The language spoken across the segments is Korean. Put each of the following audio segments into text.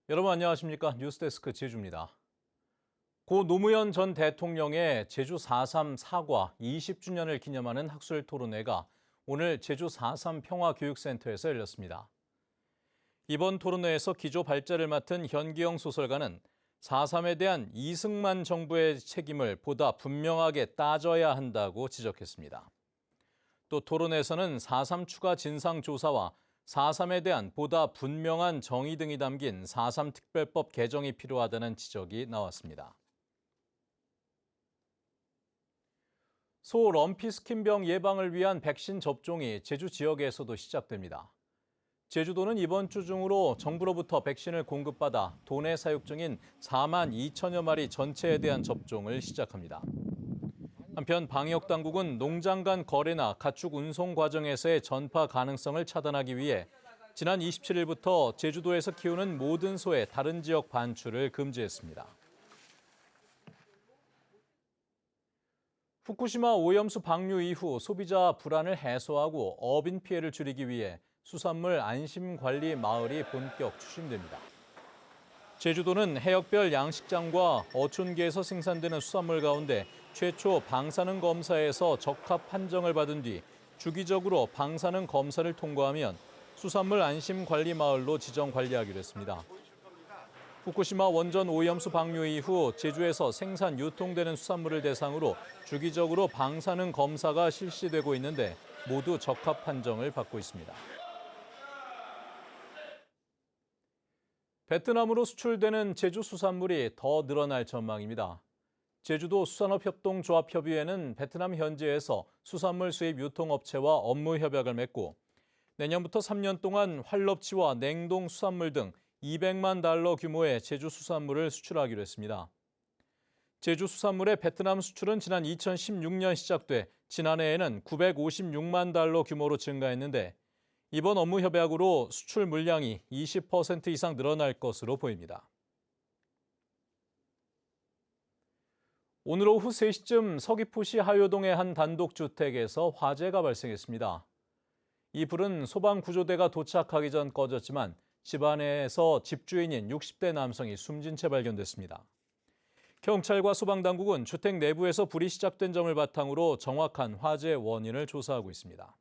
여러분 안녕하십니까? 뉴스데스크 제주입니다. 고 노무현 전 대통령의 제주 4.3 사과 20주년을 기념하는 학술 토론회가 오늘 제주 4.3 평화교육센터에서 열렸습니다. 이번 토론회에서 기조 발제를 맡은 현기영 소설가는 4.3에 대한 이승만 정부의 책임을 보다 분명하게 따져야 한다고 지적했습니다. 또 토론회에서는 4.3 추가 진상조사와 4.3에 대한 보다 분명한 정의 등이 담긴 4.3 특별법 개정이 필요하다는 지적이 나왔습니다. 소 럼피스킨병 예방을 위한 백신 접종이 제주 지역에서도 시작됩니다. 제주도는 이번 주 중으로 정부로부터 백신을 공급받아 도내 사육 중인 4만 2천여 마리 전체에 대한 접종을 시작합니다. 한편 방역당국은 농장 간 거래나 가축 운송 과정에서의 전파 가능성을 차단하기 위해 지난 27일부터 제주도에서 키우는 모든 소의 다른 지역 반출을 금지했습니다. 후쿠시마 오염수 방류 이후 소비자 불안을 해소하고 어민 피해를 줄이기 위해 수산물 안심관리 마을이 본격 추진됩니다. 제주도는 해역별 양식장과 어촌계에서 생산되는 수산물 가운데 최초 방사능 검사에서 적합 판정을 받은 뒤 주기적으로 방사능 검사를 통과하면 수산물 안심관리 마을로 지정 관리하기로 했습니다. 후쿠시마 원전 오염수 방류 이후 제주에서 생산 유통되는 수산물을 대상으로 주기적으로 방사능 검사가 실시되고 있는데 모두 적합 판정을 받고 있습니다. 베트남으로 수출되는 제주 수산물이 더 늘어날 전망입니다. 제주도 수산업협동조합협의회는 베트남 현지에서 수산물 수입 유통업체와 업무 협약을 맺고 내년부터 3년 동안 활럽치와 냉동 수산물 등 200만 달러 규모의 제주 수산물을 수출하기로 했습니다. 제주 수산물의 베트남 수출은 지난 2016년 시작돼 지난해에는 956만 달러 규모로 증가했는데 이번 업무 협약으로 수출 물량이 20% 이상 늘어날 것으로 보입니다. 오늘 오후 3시쯤 서귀포시 하효동의 한 단독주택에서 화재가 발생했습니다. 이 불은 소방구조대가 도착하기 전 꺼졌지만 집 안에서 집주인인 60대 남성이 숨진 채 발견됐습니다. 경찰과 소방당국은 주택 내부에서 불이 시작된 점을 바탕으로 정확한 화재 원인을 조사하고 있습니다.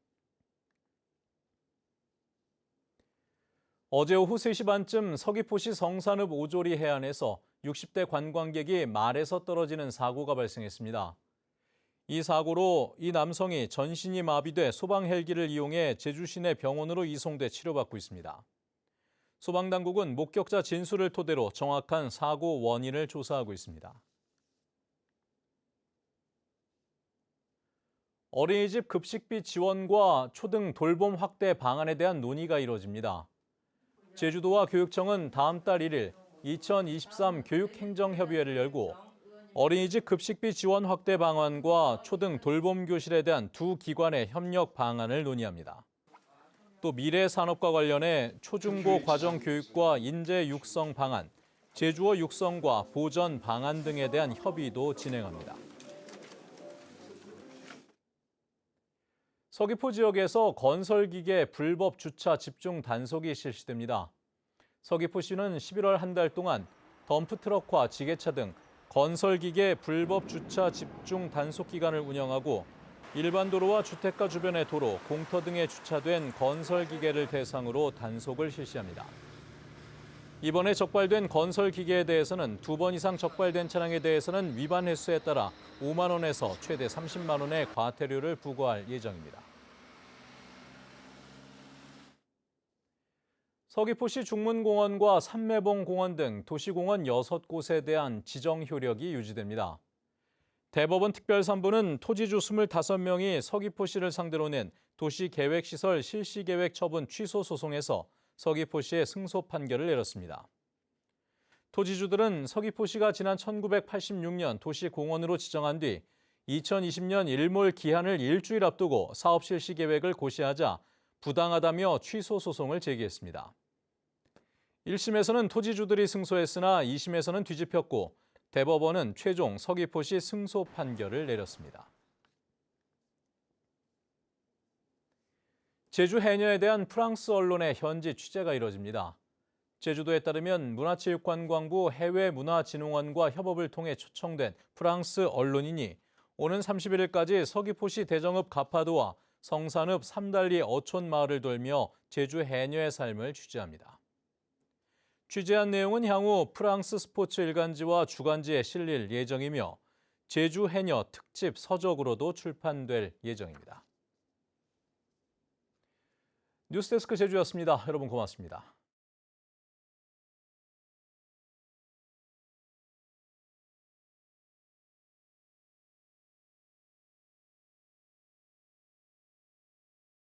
어제 오후 3시 반쯤 서귀포시 성산읍 오조리 해안에서 60대 관광객이 말에서 떨어지는 사고가 발생했습니다. 이 사고로 이 남성이 전신이 마비돼 소방 헬기를 이용해 제주 시내 병원으로 이송돼 치료받고 있습니다. 소방당국은 목격자 진술을 토대로 정확한 사고 원인을 조사하고 있습니다. 어린이집 급식비 지원과 초등 돌봄 확대 방안에 대한 논의가 이뤄집니다. 제주도와 교육청은 다음 달 1일 2023 교육행정협의회를 열고 어린이집 급식비 지원 확대 방안과 초등 돌봄 교실에 대한 두 기관의 협력 방안을 논의합니다. 또 미래 산업과 관련해 초중고 과정 교육과 인재 육성 방안, 제주어 육성과 보전 방안 등에 대한 협의도 진행합니다. 서귀포 지역에서 건설기계 불법 주차 집중 단속이 실시됩니다. 서귀포시는 11월 한 달 동안 덤프트럭과 지게차 등 건설기계 불법 주차 집중 단속 기간을 운영하고 일반 도로와 주택가 주변의 도로, 공터 등에 주차된 건설기계를 대상으로 단속을 실시합니다. 이번에 적발된 건설기계에 대해서는 2번 이상 적발된 차량에 대해서는 위반 횟수에 따라 5만 원에서 최대 30만 원의 과태료를 부과할 예정입니다. 서귀포시 중문공원과 삼매봉공원 등 도시공원 6곳에 대한 지정 효력이 유지됩니다. 대법원 특별산부는 토지주 25명이 서귀포시를 상대로 낸 도시계획시설 실시계획 처분 취소 소송에서 서귀포시에 승소 판결을 내렸습니다. 토지주들은 서귀포시가 지난 1986년 도시공원으로 지정한 뒤 2020년 일몰 기한을 일주일 앞두고 사업 실시 계획을 고시하자 부당하다며 취소 소송을 제기했습니다. 1심에서는 토지주들이 승소했으나 2심에서는 뒤집혔고 대법원은 최종 서귀포시 승소 판결을 내렸습니다. 제주 해녀에 대한 프랑스 언론의 현지 취재가 이뤄집니다. 제주도에 따르면 문화체육관광부 해외문화진흥원과 협업을 통해 초청된 프랑스 언론인이 오는 31일까지 서귀포시 대정읍 가파도와 성산읍 삼달리 어촌 마을을 돌며 제주 해녀의 삶을 취재합니다. 취재한 내용은 향후 프랑스 스포츠 일간지와 주간지에 실릴 예정이며 제주 해녀 특집 서적으로도 출판될 예정입니다. 뉴스데스크 제주였습니다. 여러분 고맙습니다.